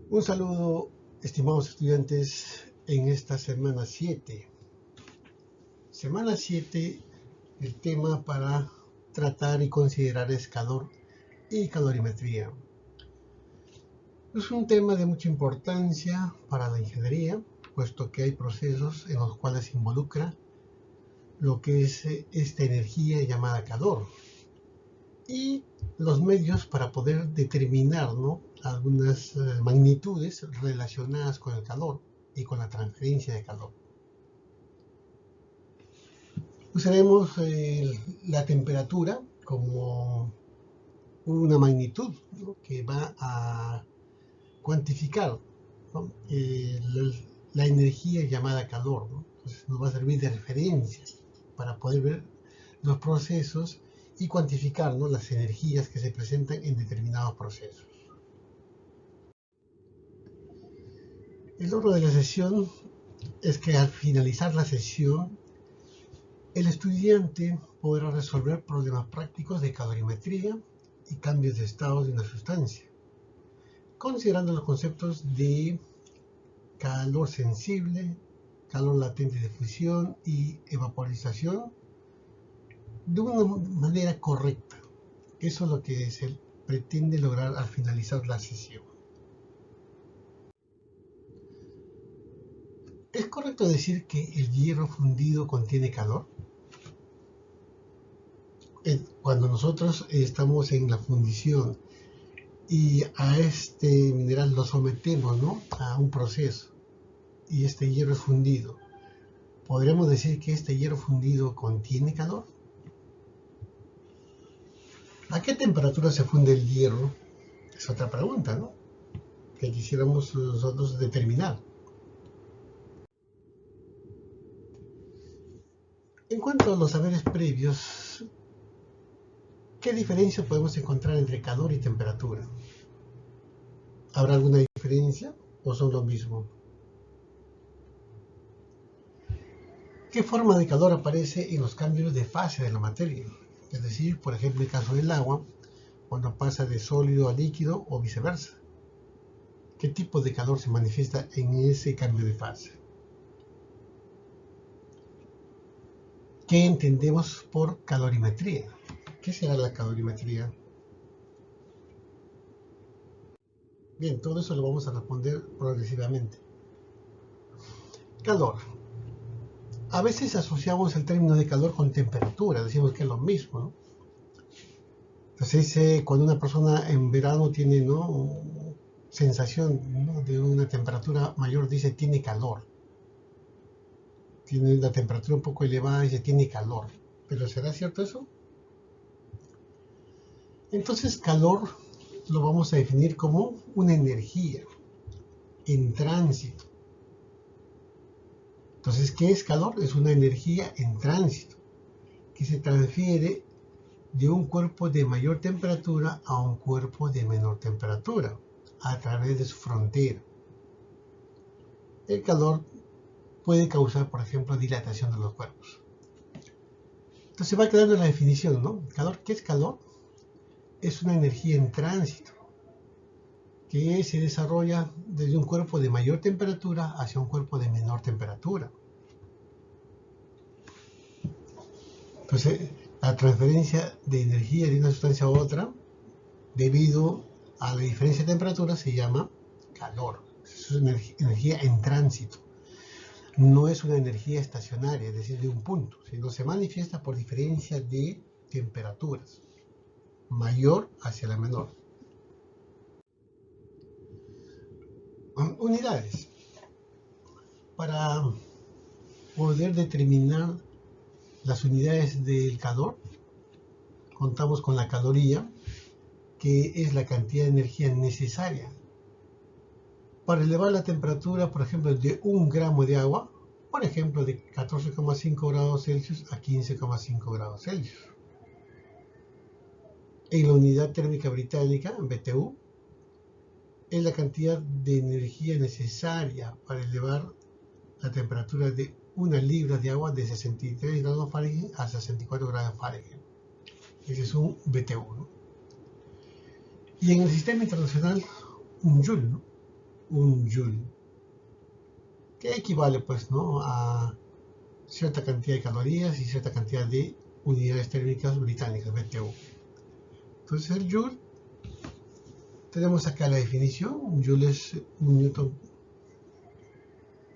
Un saludo, estimados estudiantes, en esta semana 7. Semana 7, el tema para tratar y considerar es calor y calorimetría. Es un tema de mucha importancia para la ingeniería, puesto que hay procesos en los cuales se involucra lo que es esta energía llamada calor y los medios para poder determinar, ¿no?, algunas magnitudes relacionadas con el calor y con la transferencia de calor. Usaremos la temperatura como una magnitud, ¿no?, que va a cuantificar, ¿no?, la energía llamada calor, ¿no? Entonces nos va a servir de referencia para poder ver los procesos y cuantificar, ¿no?, las energías que se presentan en determinados procesos. El logro de la sesión es que al finalizar la sesión, el estudiante podrá resolver problemas prácticos de calorimetría y cambios de estado de una sustancia, considerando los conceptos de calor sensible, calor latente de fusión y evaporización de una manera correcta. Eso es lo que se pretende lograr al finalizar la sesión. ¿Es correcto decir que el hierro fundido contiene calor? Cuando nosotros estamos en la fundición y a este mineral lo sometemos, ¿no?, a un proceso y este hierro es fundido, ¿podríamos decir que este hierro fundido contiene calor? ¿A qué temperatura se funde el hierro? Es otra pregunta, ¿no?, que quisiéramos nosotros determinar. En cuanto a los saberes previos, ¿qué diferencia podemos encontrar entre calor y temperatura? ¿Habrá alguna diferencia o son lo mismo? ¿Qué forma de calor aparece en los cambios de fase de la materia? Es decir, por ejemplo, en el caso del agua, cuando pasa de sólido a líquido o viceversa. ¿Qué tipo de calor se manifiesta en ese cambio de fase? ¿Qué entendemos por calorimetría? ¿Qué será la calorimetría? Bien, todo eso lo vamos a responder progresivamente. Calor. A veces asociamos el término de calor con temperatura, decimos que es lo mismo, ¿no? Entonces, cuando una persona en verano tiene, ¿no?, sensación, ¿no?, de una temperatura mayor, dice tiene calor. Tiene una temperatura un poco elevada y dice tiene calor. ¿Pero será cierto eso? Entonces, calor lo vamos a definir como una energía en tránsito. Entonces, ¿qué es calor? Es una energía en tránsito que se transfiere de un cuerpo de mayor temperatura a un cuerpo de menor temperatura a través de su frontera. El calor puede causar, por ejemplo, dilatación de los cuerpos. Entonces va quedando la definición, ¿no? Calor, ¿qué es calor? Es una energía en tránsito que se desarrolla desde un cuerpo de mayor temperatura hacia un cuerpo de menor temperatura. Entonces, la transferencia de energía de una sustancia a otra, debido a la diferencia de temperatura, se llama calor. Es una energía en tránsito. No es una energía estacionaria, es decir, de un punto, sino se manifiesta por diferencia de temperaturas, mayor hacia la menor. Unidades. Para poder determinar las unidades del calor, contamos con la caloría, que es la cantidad de energía necesaria para elevar la temperatura, por ejemplo, de 1 gramo de agua, por ejemplo, de 14,5 grados Celsius a 15,5 grados Celsius. En la unidad térmica británica, BTU, es la cantidad de energía necesaria para elevar la temperatura de 1 libra de agua de 63 grados Fahrenheit a 64 grados Fahrenheit. Ese es un BTU, ¿no? Y en el sistema internacional, un Joule, ¿no? un joule, que equivale pues, ¿no?, a cierta cantidad de calorías y cierta cantidad de unidades térmicas británicas, BTU. Entonces el joule, tenemos acá la definición: un joule es un newton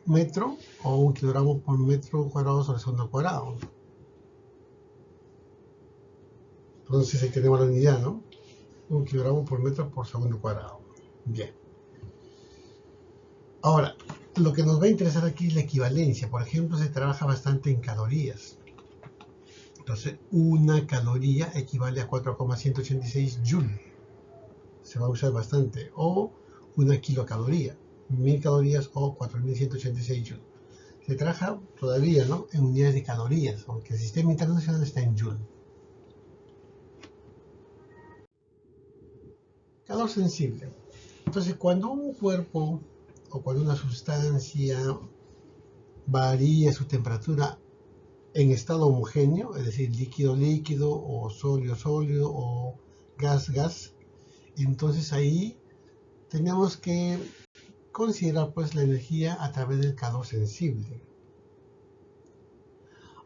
metro o un kilogramo por metro cuadrado sobre segundo cuadrado. Entonces ahí tenemos la unidad, ¿no? Un kilogramo por metro por segundo cuadrado. Bien. Ahora, lo que nos va a interesar aquí es la equivalencia. Por ejemplo, se trabaja bastante en calorías. Entonces, una caloría equivale a 4,186 joules. Se va a usar bastante. O una kilocaloría, 1000 calorías o 4186 joules. Se trabaja todavía, ¿no?, en unidades de calorías, aunque el sistema internacional está en joule. Calor sensible. Entonces, cuando un cuerpo o cuando una sustancia varía su temperatura en estado homogéneo, es decir, líquido-líquido o sólido-sólido o gas-gas, entonces ahí tenemos que considerar pues la energía a través del calor sensible.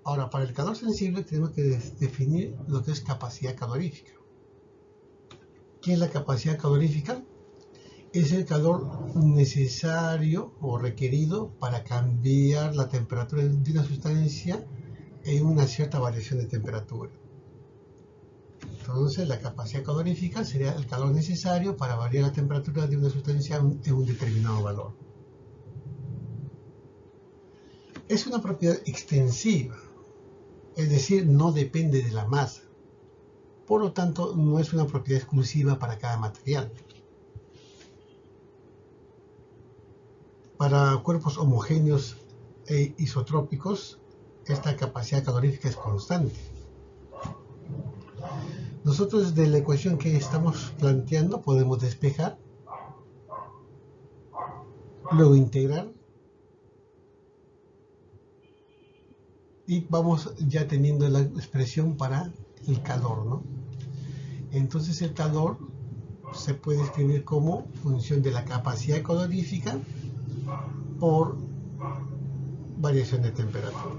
Ahora, para el calor sensible tenemos que definir lo que es capacidad calorífica. ¿Qué es la capacidad calorífica? Es el calor necesario o requerido para cambiar la temperatura de una sustancia en una cierta variación de temperatura. Entonces, la capacidad calorífica sería el calor necesario para variar la temperatura de una sustancia en un determinado valor. Es una propiedad extensiva, es decir, no depende de la masa. Por lo tanto, no es una propiedad exclusiva para cada material. Para cuerpos homogéneos e isotrópicos, esta capacidad calorífica es constante. Nosotros de la ecuación que estamos planteando podemos despejar, luego integrar, y vamos ya teniendo la expresión para el calor, ¿no? Entonces el calor se puede escribir como función de la capacidad calorífica por variación de temperatura.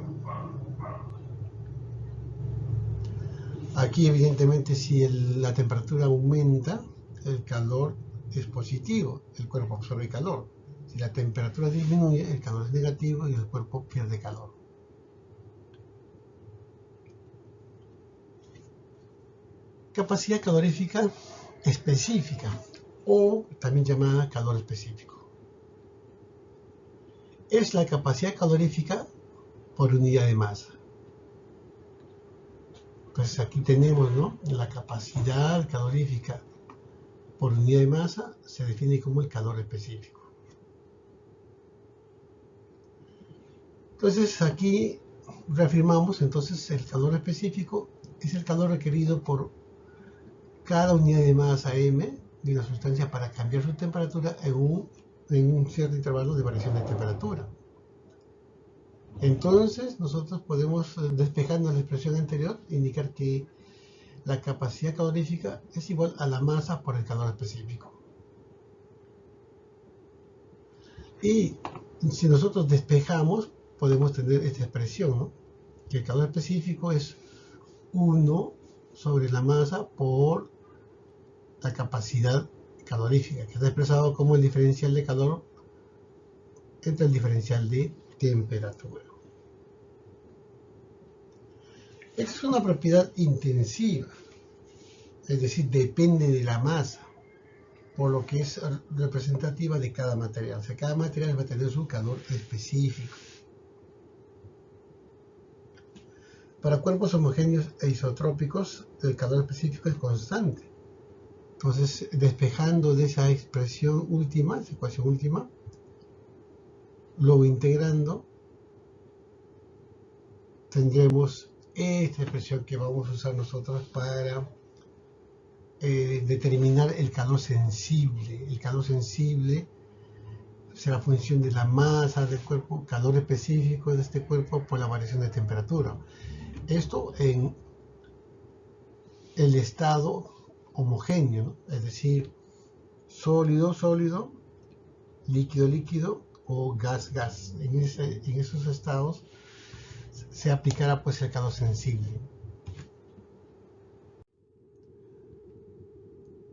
Aquí evidentemente si la temperatura aumenta, el calor es positivo, el cuerpo absorbe calor. Si la temperatura disminuye, el calor es negativo y el cuerpo pierde calor. Capacidad calorífica específica, o también llamada calor específico. Es la capacidad calorífica por unidad de masa. Entonces aquí tenemos, ¿no?, la capacidad calorífica por unidad de masa se define como el calor específico. Entonces aquí reafirmamos entonces el calor específico es el calor requerido por cada unidad de masa m de una sustancia para cambiar su temperatura en un cierto intervalo de variación de temperatura. Entonces nosotros podemos, despejando la expresión anterior, indicar que la capacidad calorífica es igual a la masa por el calor específico. Y si nosotros despejamos, podemos tener esta expresión, ¿no?, que el calor específico es 1 sobre la masa por la capacidad calorífica, que está expresado como el diferencial de calor entre el diferencial de temperatura. Esta es una propiedad intensiva, es decir, depende de la masa, por lo que es representativa de cada material. O sea, cada material va a tener su calor específico. Para cuerpos homogéneos e isotrópicos, el calor específico es constante. Entonces, despejando de esa expresión última, esa ecuación última, luego integrando, tendremos esta expresión que vamos a usar nosotros para determinar el calor sensible. El calor sensible será función de la masa del cuerpo, calor específico de este cuerpo por la variación de temperatura. Esto en el estado homogéneo, ¿no?, es decir, sólido, sólido, líquido-líquido o gas-gas. En esos estados se aplicará pues el calor sensible.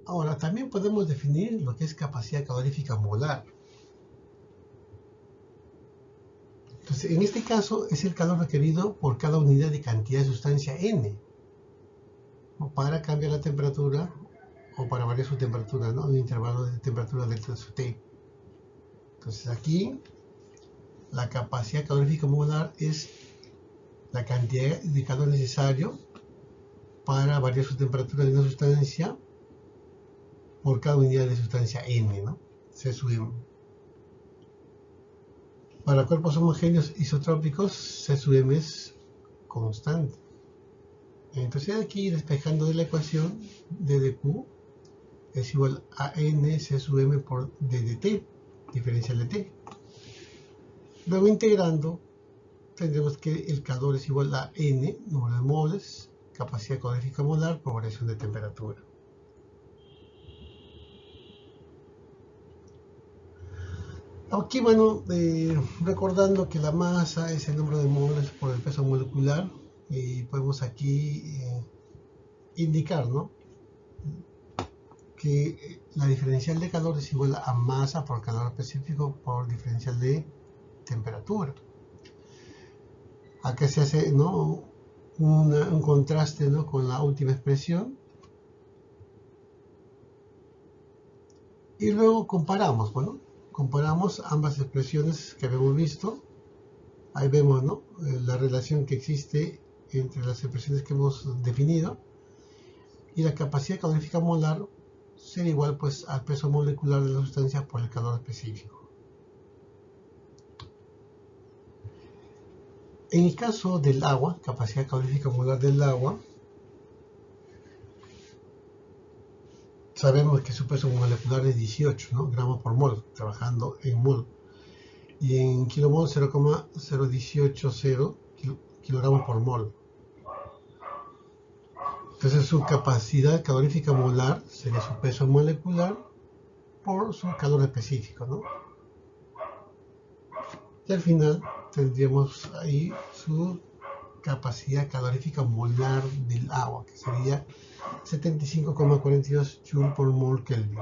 Ahora, también podemos definir lo que es capacidad calorífica molar. Entonces, en este caso es el calor requerido por cada unidad de cantidad de sustancia N, o para cambiar la temperatura o para variar su temperatura, ¿no? En un intervalo de temperatura delta sub T. Entonces aquí la capacidad calorífica molar es la cantidad de calor necesario para variar su temperatura de una sustancia por cada unidad de sustancia N, ¿no? C sub M. Para cuerpos homogéneos isotrópicos, C sub M es constante. Entonces aquí, despejando de la ecuación, d de Q es igual a N C sub M por d de T, diferencial de T. Luego integrando, tendremos que el calor es igual a N, número de moles, capacidad calorífica molar por variación de temperatura. Aquí, bueno, recordando que la masa es el número de moles por el peso molecular, y podemos aquí indicar, ¿no?, que la diferencial de calor es igual a masa por calor específico por diferencial de temperatura. Acá se hace, ¿no?, un contraste, ¿no?, con la última expresión. Y luego comparamos, bueno, comparamos ambas expresiones que habíamos visto. Ahí vemos, ¿no?, la relación que existe entre las expresiones que hemos definido, y la capacidad calorífica molar será igual pues al peso molecular de la sustancia por el calor específico. En el caso del agua, capacidad calorífica molar del agua, sabemos que su peso molecular es 18, ¿no?, gramos por mol, trabajando en mol. Y en kilomol 0,0180 kilogramos por mol. Entonces su capacidad calorífica molar sería su peso molecular por su calor específico, ¿no? Y al final tendríamos ahí su capacidad calorífica molar del agua, que sería 75,42 Joule por mol Kelvin.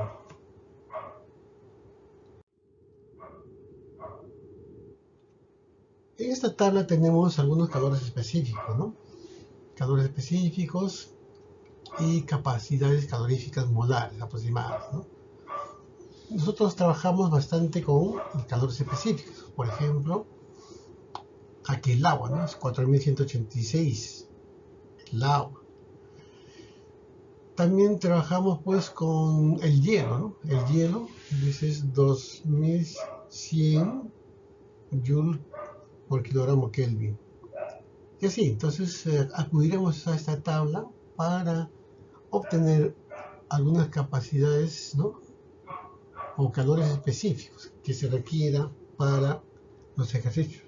En esta tabla tenemos algunos calores específicos, ¿no? Calores específicos y capacidades caloríficas molares aproximadas, ¿no? Nosotros trabajamos bastante con calores específicos. Por ejemplo, aquí el agua, ¿no?, es 4186, el agua. También trabajamos pues con el hielo, ¿no? El hielo, es 2100 Joule por kilogramo Kelvin. Y así, entonces acudiremos a esta tabla para obtener algunas capacidades, ¿no?, o calores específicos que se requieran para los ejercicios.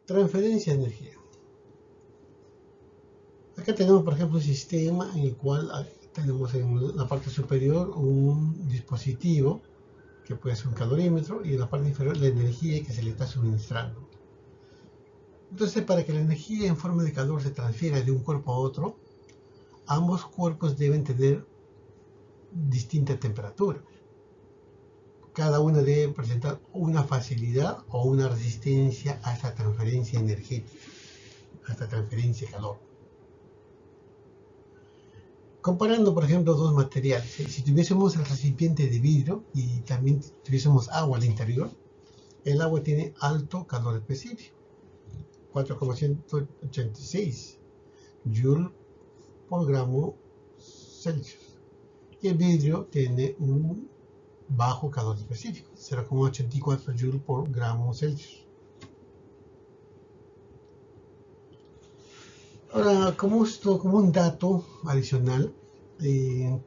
Transferencia de energía. Acá tenemos, por ejemplo, un sistema en el cual tenemos en la parte superior un dispositivo que puede ser un calorímetro, y en la parte inferior la energía que se le está suministrando. Entonces, para que la energía en forma de calor se transfiera de un cuerpo a otro, ambos cuerpos deben tener distinta temperatura. Cada una debe presentar una facilidad o una resistencia a esta transferencia energética, a esta transferencia de calor. Comparando, por ejemplo, dos materiales, si tuviésemos el recipiente de vidrio y también tuviésemos agua al interior, el agua tiene alto calor específico, 4,186 Joule por gramo Celsius. Y el vidrio tiene un bajo calor específico, 0,84 Joule por gramo Celsius. Ahora, como un dato adicional,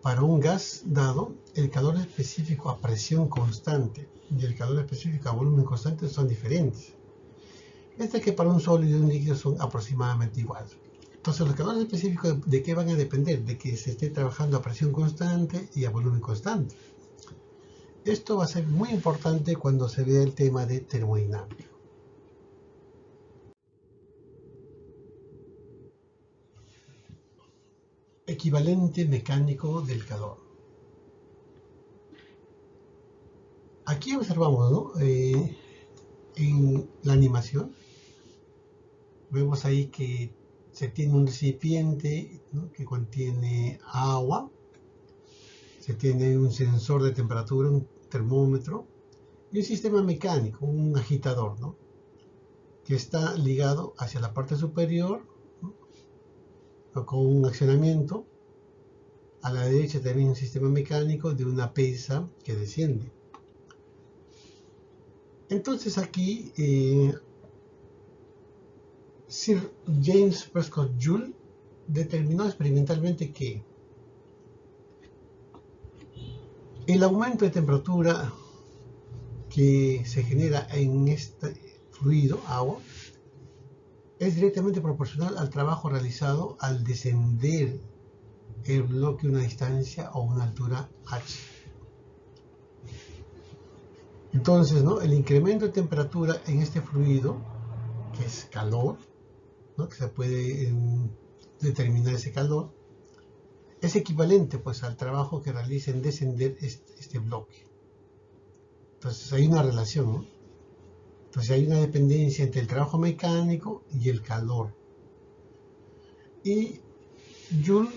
para un gas dado, el calor específico a presión constante y el calor específico a volumen constante son diferentes. Que para un sólido y un líquido son aproximadamente iguales. Entonces, los calores específicos, ¿de qué van a depender? De que se esté trabajando a presión constante y a volumen constante. Esto va a ser muy importante cuando se vea el tema de termodinámica. Equivalente mecánico del calor. Aquí observamos, ¿no? En la animación, vemos ahí que se tiene un recipiente, ¿no?, que contiene agua, se tiene un sensor de temperatura, un termómetro, y un sistema mecánico, un agitador, ¿no?, que está ligado hacia la parte superior, ¿no?, con un accionamiento. A la derecha también un sistema mecánico de una pesa que desciende. Entonces aquí Sir James Prescott Joule determinó experimentalmente que el aumento de temperatura que se genera en este fluido, agua, es directamente proporcional al trabajo realizado al descender el bloque a una distancia o una altura h. Entonces, ¿no?, el incremento de temperatura en este fluido, que es calor, ¿no?, que se puede determinar ese calor, es equivalente pues al trabajo que realiza en descender este bloque. Entonces hay una relación, ¿no? Entonces hay una dependencia entre el trabajo mecánico y el calor. Y Joule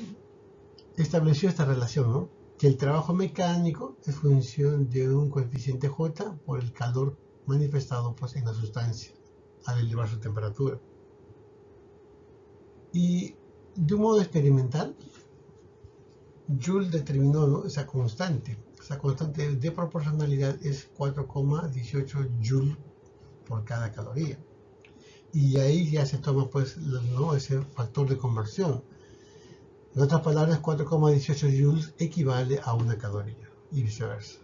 estableció esta relación, ¿no?, que el trabajo mecánico es función de un coeficiente J por el calor manifestado pues en la sustancia al elevar su temperatura. Y de un modo experimental, Joule determinó, ¿no?, esa constante de proporcionalidad es 4,18 Joule por cada caloría. Y ahí ya se toma pues, ¿no?, ese factor de conversión. En otras palabras, 4,18 joules equivale a una caloría y viceversa.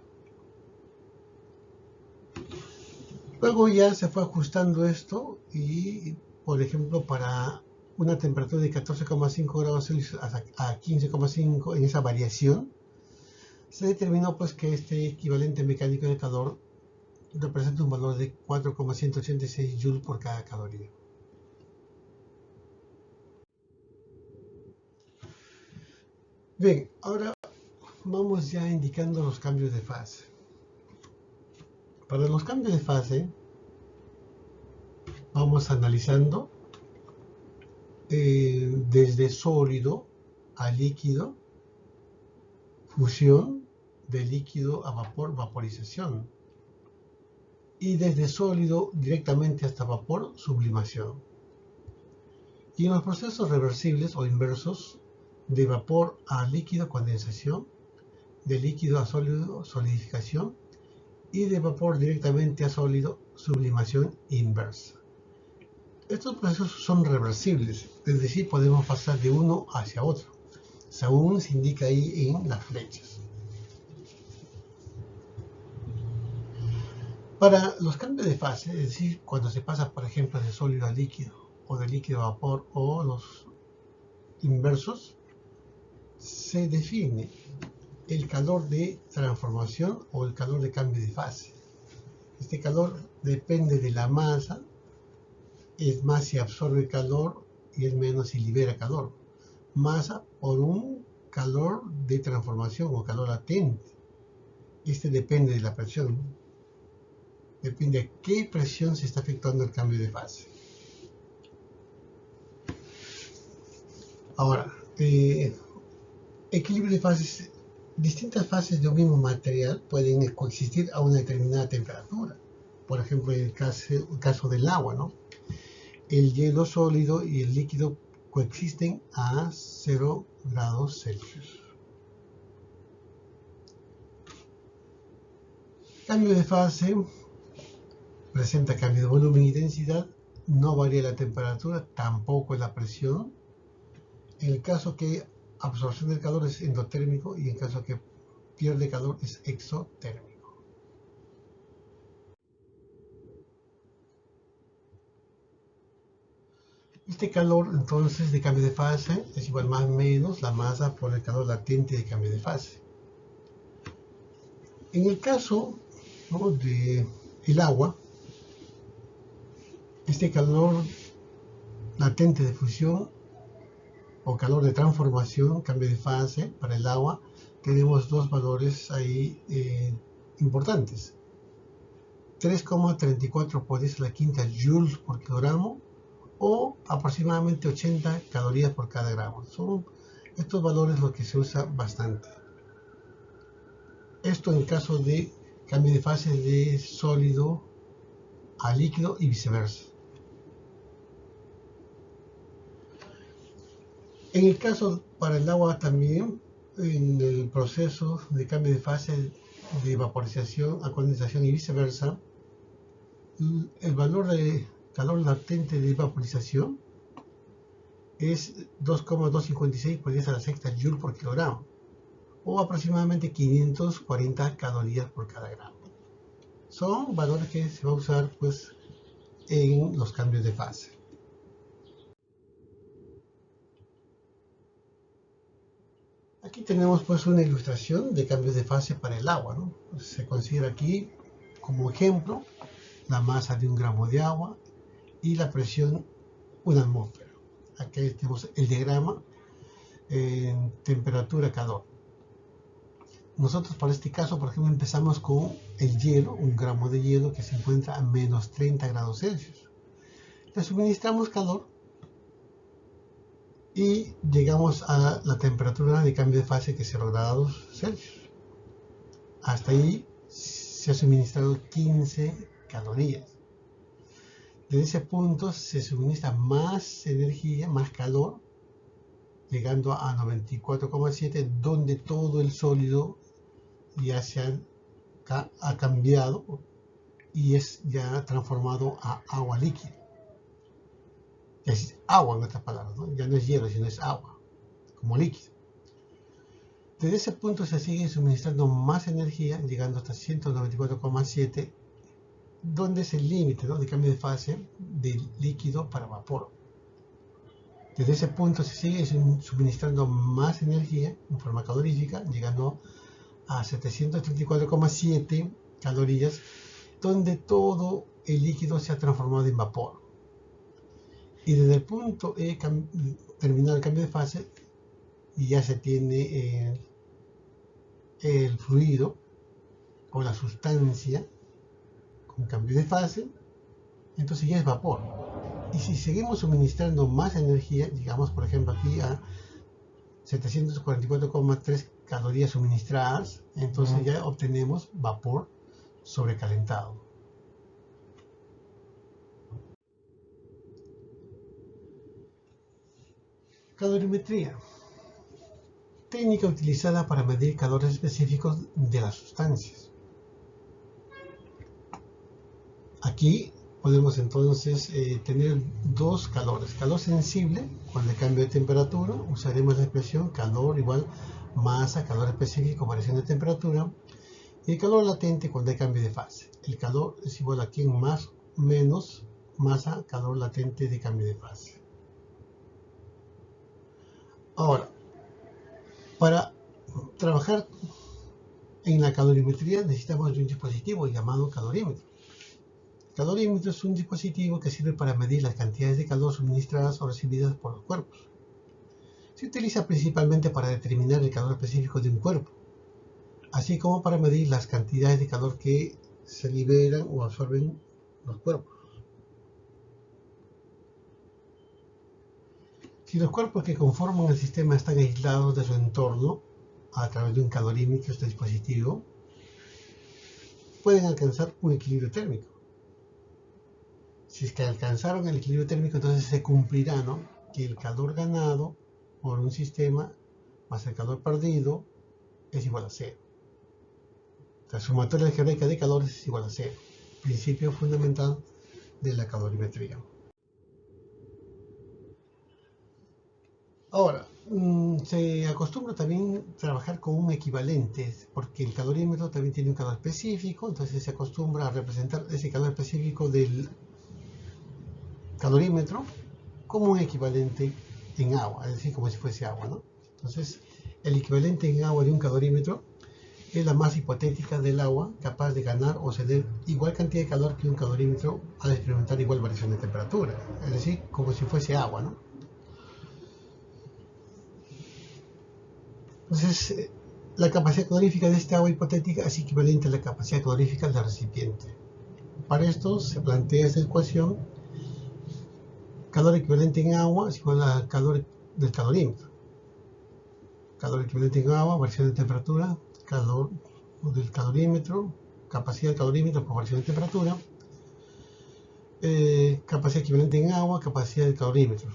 Luego ya se fue ajustando esto y, por ejemplo, para una temperatura de 14,5 grados Celsius a 15,5, en esa variación, se determinó pues que este equivalente mecánico de calor representa un valor de 4,186 joules por cada caloría. Bien, ahora vamos ya indicando los cambios de fase. Para los cambios de fase, vamos analizando desde sólido a líquido, fusión, de líquido a vapor, vaporización, y desde sólido directamente hasta vapor, sublimación. Y en los procesos reversibles o inversos, de vapor a líquido, condensación, de líquido a sólido, solidificación, y de vapor directamente a sólido, sublimación inversa. Estos procesos son reversibles, es decir, podemos pasar de uno hacia otro, según se indica ahí en las flechas. Para los cambios de fase, es decir, cuando se pasa, por ejemplo, de sólido a líquido, o de líquido a vapor, o los inversos, se define el calor de transformación o el calor de cambio de fase. Este calor depende de la masa, es más si absorbe calor y es menos si libera calor. Masa por un calor de transformación o calor latente. Este depende de la presión. Depende de qué presión se está efectuando el cambio de fase. Ahora, equilibrio de fases. Distintas fases de un mismo material pueden coexistir a una determinada temperatura. Por ejemplo, en el caso del agua, ¿no? El hielo sólido y el líquido coexisten a 0 grados Celsius. Cambio de fase presenta cambio de volumen y densidad, no varía la temperatura, tampoco la presión. En el caso que absorción del calor es endotérmico y en caso que pierde calor es exotérmico. Este calor entonces de cambio de fase es igual más o menos la masa por el calor latente de cambio de fase. En el caso, ¿no?, de el agua, este calor latente de fusión o calor de transformación, cambio de fase para el agua, tenemos dos valores ahí importantes. 3,34 por 10 a la quinta joules por kilogramo o aproximadamente 80 calorías por cada gramo. Son estos valores los que se usa bastante. Esto en caso de cambio de fase de sólido a líquido y viceversa. En el caso para el agua también, en el proceso de cambio de fase de vaporización a condensación y viceversa, el valor de calor latente de vaporización es 2,256 por 10 a la sexta joule por kilogramo o aproximadamente 540 calorías por cada gramo. Son valores que se va a usar pues en los cambios de fase. Aquí tenemos pues una ilustración de cambios de fase para el agua, ¿no? Se considera aquí como ejemplo la masa de 1 gramo de agua y la presión 1 atmósfera. Aquí tenemos el diagrama en temperatura-calor. Nosotros para este caso, por ejemplo, empezamos con el hielo, 1 gramo de hielo que se encuentra a menos 30 grados Celsius. Le suministramos calor y llegamos a la temperatura de cambio de fase que es 0 grados Celsius. Hasta ahí se ha suministrado 15 calorías. Desde ese punto se suministra más energía, más calor, llegando a 94,7, donde todo el sólido ya ha cambiado y es ya transformado a agua líquida. Es agua en otras palabras, ¿no? Ya no es hielo, sino es agua, como líquido. Desde ese punto se sigue suministrando más energía, llegando hasta 194,7, donde es el límite, ¿no?, de cambio de fase del líquido para vapor. Desde ese punto se sigue suministrando más energía en forma calorífica, llegando a 734,7 calorías, donde todo el líquido se ha transformado en vapor. Y desde el punto E, terminado el cambio de fase, y ya se tiene el fluido o la sustancia con cambio de fase, entonces ya es vapor. Y si seguimos suministrando más energía, digamos por ejemplo aquí a 744,3 calorías suministradas, entonces ya obtenemos vapor sobrecalentado. Calorimetría. Técnica utilizada para medir calores específicos de las sustancias. Aquí podemos entonces tener dos calores. Calor sensible, cuando el cambio de temperatura, usaremos la expresión calor igual masa, calor específico, variación de temperatura. Y el calor latente cuando hay cambio de fase. El calor es igual aquí en más menos masa, calor latente de cambio de fase. Ahora, para trabajar en la calorimetría necesitamos de un dispositivo llamado calorímetro. El calorímetro es un dispositivo que sirve para medir las cantidades de calor suministradas o recibidas por los cuerpos. Se utiliza principalmente para determinar el calor específico de un cuerpo, así como para medir las cantidades de calor que se liberan o absorben los cuerpos. Si los cuerpos que conforman el sistema están aislados de su entorno a través de un calorímetro, este dispositivo, pueden alcanzar un equilibrio térmico. Si es que alcanzaron el equilibrio térmico, entonces se cumplirá, ¿no?, que el calor ganado por un sistema más el calor perdido es igual a cero. La sumatoria algebraica de calores es igual a cero. Principio fundamental de la calorimetría. Ahora, se acostumbra también trabajar con un equivalente, porque el calorímetro también tiene un calor específico, entonces se acostumbra a representar ese calor específico del calorímetro como un equivalente en agua, es decir, como si fuese agua, ¿no? Entonces, el equivalente en agua de un calorímetro es la masa hipotética del agua capaz de ganar o ceder igual cantidad de calor que un calorímetro al experimentar igual variación de temperatura, es decir, como si fuese agua, ¿no? Entonces, la capacidad calorífica de esta agua hipotética es equivalente a la capacidad calorífica del recipiente. Para esto se plantea esta ecuación: calor equivalente en agua es igual al calor del calorímetro. Calor equivalente en agua, variación de temperatura, calor del calorímetro, capacidad del calorímetro por variación de temperatura, capacidad equivalente en agua, capacidad del calorímetro.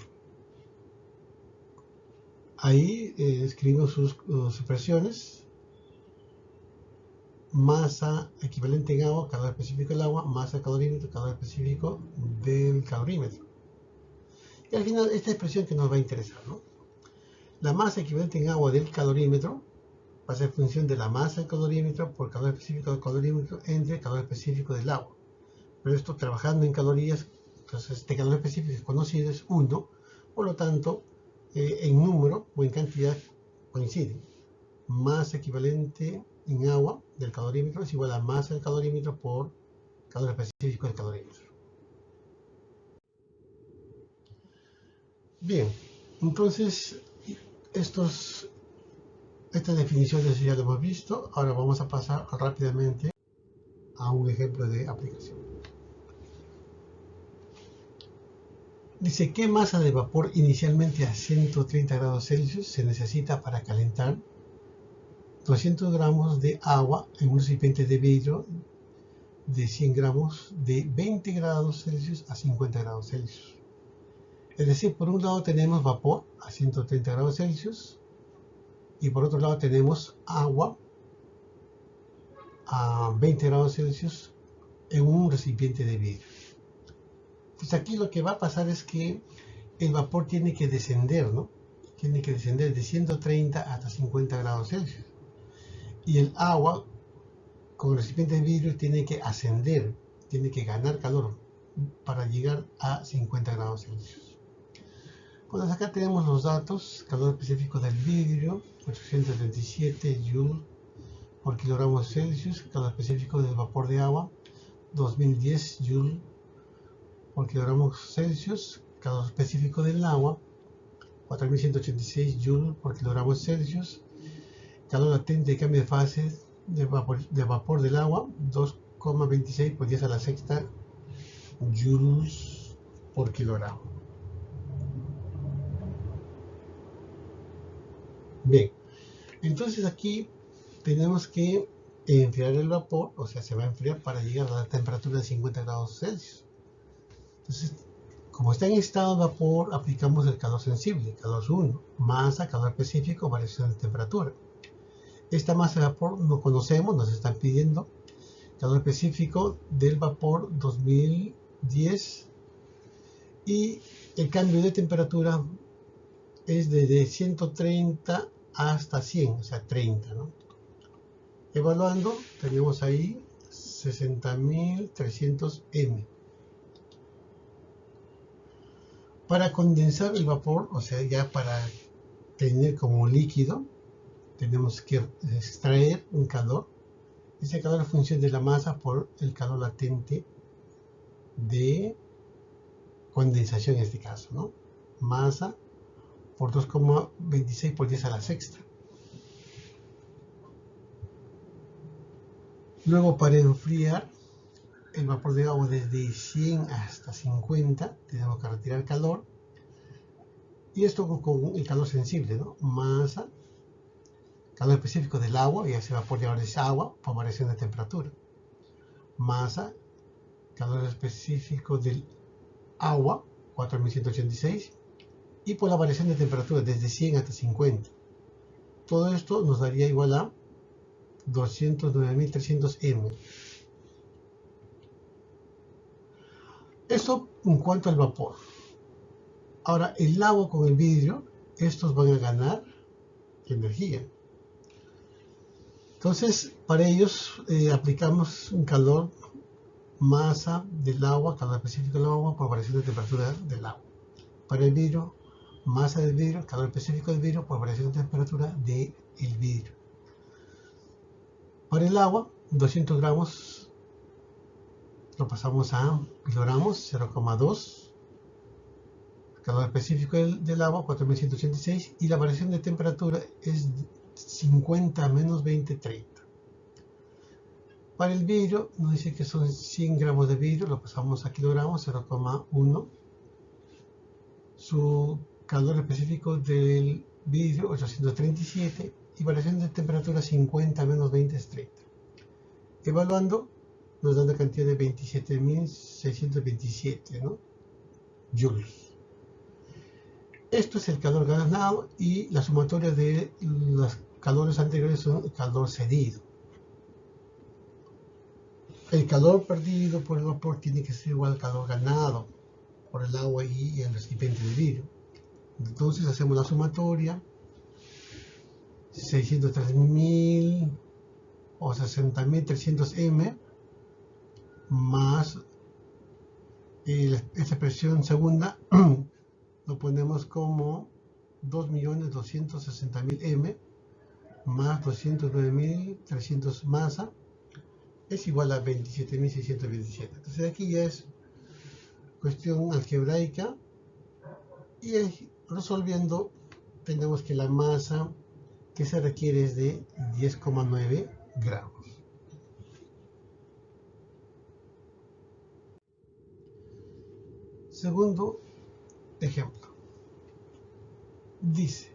Ahí escribimos sus expresiones: masa equivalente en agua, calor específico del agua, masa del calorímetro, calor específico del calorímetro. Y al final, esta expresión que nos va a interesar, ¿no? La masa equivalente en agua del calorímetro va a ser función de la masa del calorímetro por calor específico del calorímetro entre calor específico del agua. Pero esto trabajando en calorías, entonces este calor específico conocido es 1, por lo tanto, en número o en cantidad coinciden. Masa equivalente en agua del calorímetro es igual a masa del calorímetro por calor específico del calorímetro. Bien, entonces estas definiciones ya lo hemos visto. Ahora vamos a pasar rápidamente a un ejemplo de aplicación. Dice, ¿qué masa de vapor inicialmente a 130 grados Celsius se necesita para calentar 200 gramos de agua en un recipiente de vidrio de 100 gramos de 20 grados Celsius a 50 grados Celsius? Es decir, por un lado tenemos vapor a 130 grados Celsius y por otro lado tenemos agua a 20 grados Celsius en un recipiente de vidrio. Pues aquí lo que va a pasar es que el vapor tiene que descender, ¿no? Tiene que descender de 130 hasta 50 grados Celsius. Y el agua con el recipiente de vidrio tiene que ascender, tiene que ganar calor para llegar a 50 grados Celsius. Pues acá tenemos los datos: calor específico del vidrio, 837 joules por kilogramo Celsius; calor específico del vapor de agua, 2010 joules por kilogramo Celsius; calor específico del agua, 4186 joules por kilogramo Celsius; calor latente de cambio de fase de vapor del agua, 2,26 por 10 a la sexta joules por kilogramo. Bien, entonces aquí tenemos que enfriar el vapor, o sea, se va a enfriar para llegar a la temperatura de 50 grados Celsius. Entonces, como está en estado de vapor, aplicamos el calor sensible, calor 1, masa, calor específico, variación de temperatura. Esta masa de vapor no conocemos, nos están pidiendo calor específico del vapor 2010 y el cambio de temperatura es desde 130 hasta 100, o sea, 30, ¿no? Evaluando, tenemos ahí 60.300 M. Para condensar el vapor, o sea, ya para tener como líquido, tenemos que extraer un calor. Ese calor es función de la masa por el calor latente de condensación en este caso, ¿no? Masa por 2,26 por 10 a la sexta. Luego, para enfriar el vapor de agua desde 100 hasta 50, tenemos que retirar calor. Y esto con el calor sensible, ¿no? Masa, calor específico del agua, ya se vapor de ahora es agua por variación de temperatura. Masa, calor específico del agua, 4186, y por la variación de temperatura desde 100 hasta 50. Todo esto nos daría igual a 209.300 M. Eso en cuanto al vapor. Ahora, el agua con el vidrio, estos van a ganar energía. Entonces, para ellos aplicamos un calor, masa del agua, calor específico del agua por variación de temperatura del agua. Para el vidrio, masa del vidrio, calor específico del vidrio por variación de temperatura del vidrio. Para el agua, 200 gramos lo pasamos a kilogramos, 0,2. Calor específico del agua, 4186. Y la variación de temperatura es 50 menos 20, 30. Para el vidrio, nos dice que son 100 gramos de vidrio, lo pasamos a kilogramos, 0,1. Su calor específico del vidrio, 837. Y variación de temperatura 50 menos 20 es 30. Evaluando, nos da una cantidad de 27.627, ¿no? Joules. Esto es el calor ganado y la sumatoria de los calores anteriores son el calor cedido. El calor perdido por el vapor tiene que ser igual al calor ganado por el agua y el recipiente de vidrio. Entonces hacemos la sumatoria, 603.000 o 60.300 M más esta expresión segunda lo ponemos como 2.260.000 M más 209.300 masa es igual a 27.627. Entonces aquí ya es cuestión algebraica y resolviendo tenemos que la masa que se requiere es de 10,9 gramos. Segundo ejemplo. Dice,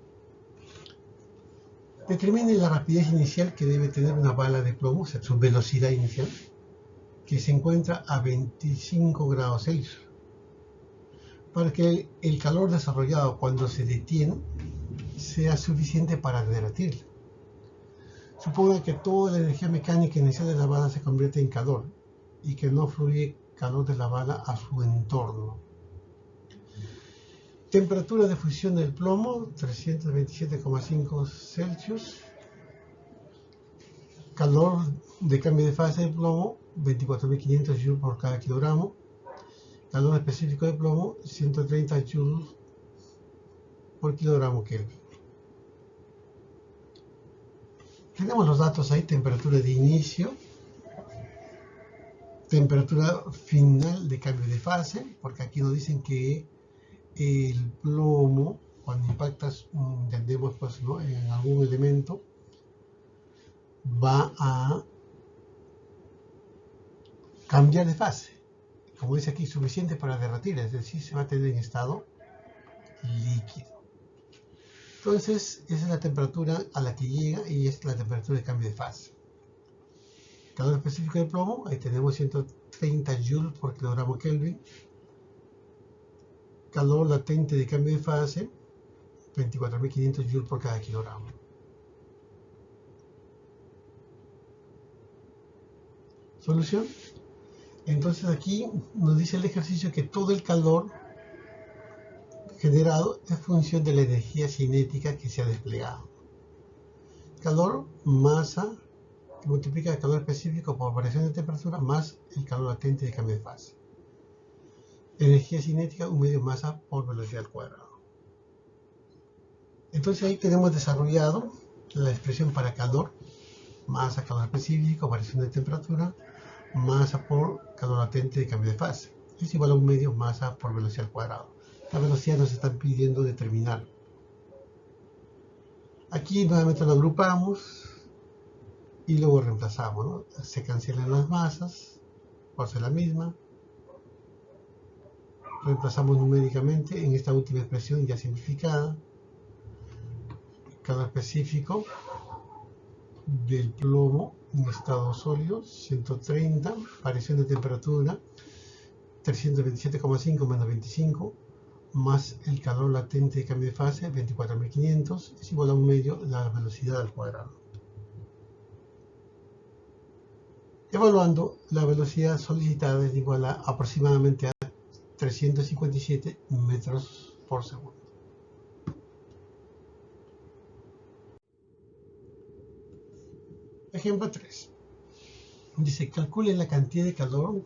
determine la rapidez inicial que debe tener una bala de plomo, o sea, su velocidad inicial, que se encuentra a 25 grados Celsius, para que el calor desarrollado cuando se detiene sea suficiente para derretirla. Suponga que toda la energía mecánica inicial de la bala se convierte en calor y que no fluye calor de la bala a su entorno. Temperatura de fusión del plomo, 327,5 Celsius. Calor de cambio de fase del plomo, 24.500 joules por cada kilogramo. Calor específico de plomo, 130 joules por kilogramo Kelvin. Tenemos los datos ahí, temperatura de inicio, temperatura final de cambio de fase, porque aquí nos dicen que el plomo, cuando impactas, entendemos pues, ¿no?, en algún elemento, va a cambiar de fase. Como dice aquí, suficiente para derretir, es decir, se va a tener en estado líquido. Entonces, esa es la temperatura a la que llega y es la temperatura de cambio de fase. Calor específico de plomo, ahí tenemos 130 joules por kilogramo Kelvin. Calor latente de cambio de fase, 24.500 joules por cada kilogramo. ¿Solución? Entonces aquí nos dice el ejercicio que todo el calor generado es función de la energía cinética que se ha desplegado. Calor, masa, que multiplica el calor específico por variación de temperatura más el calor latente de cambio de fase. Energía cinética, 1 medio masa por velocidad al cuadrado. Entonces ahí tenemos desarrollado la expresión para calor, masa, calor específico, variación de temperatura, masa por calor latente de cambio de fase. Es igual a 1 medio masa por velocidad al cuadrado. La velocidad nos están pidiendo determinar. Aquí nuevamente lo agrupamos y luego reemplazamos, ¿no? Se cancelan las masas por ser la misma. Reemplazamos numéricamente en esta última expresión ya simplificada. Calor específico del plomo en estado sólido, 130, variación de temperatura, 327,5 menos 25, más el calor latente de cambio de fase, 24.500, es igual a 1 medio la velocidad al cuadrado. Evaluando, la velocidad solicitada es igual a aproximadamente a 357 metros por segundo. Ejemplo 3. Dice, calcule la cantidad de calor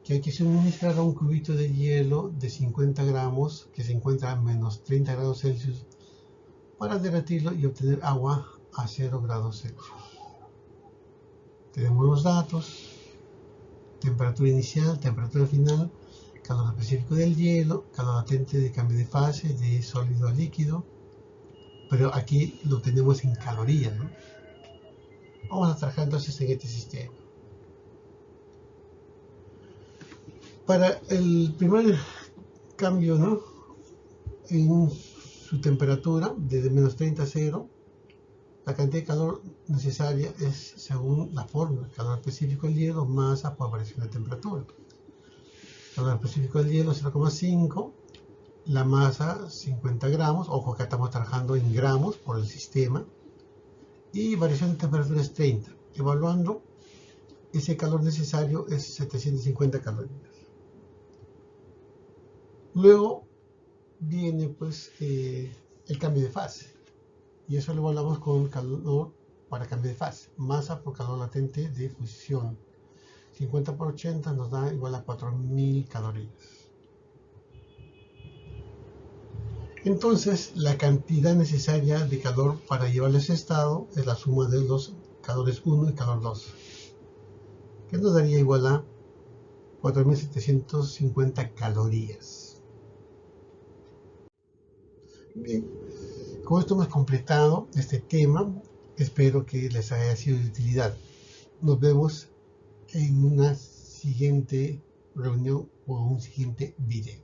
que hay que suministrar a un cubito de hielo de 50 gramos que se encuentra a menos 30 grados Celsius para derretirlo y obtener agua a 0 grados Celsius. Tenemos los datos: temperatura inicial, temperatura final, calor específico del hielo, calor latente de cambio de fase de sólido a líquido, pero aquí lo tenemos en calorías, ¿no? Vamos a trabajar entonces en este sistema. Para el primer cambio, ¿no?, en su temperatura, desde menos 30 a 0, la cantidad de calor necesaria es según la fórmula: calor específico del hielo, masa por variación de temperatura. Calor específico del hielo 0,5, la masa 50 gramos, ojo que estamos trabajando en gramos por el sistema, y variación de temperatura es 30. Evaluando, ese calor necesario es 750 calorías. Luego viene pues el cambio de fase, y eso lo evaluamos con calor para cambio de fase, masa por calor latente de fusión. 50 por 80 nos da igual a 4000 calorías. Entonces, la cantidad necesaria de calor para llevar ese estado es la suma de los calores 1 y calor 2, que nos daría igual a 4750 calorías. Bien, con esto hemos completado este tema. Espero que les haya sido de utilidad. Nos vemos en una siguiente reunión o un siguiente video.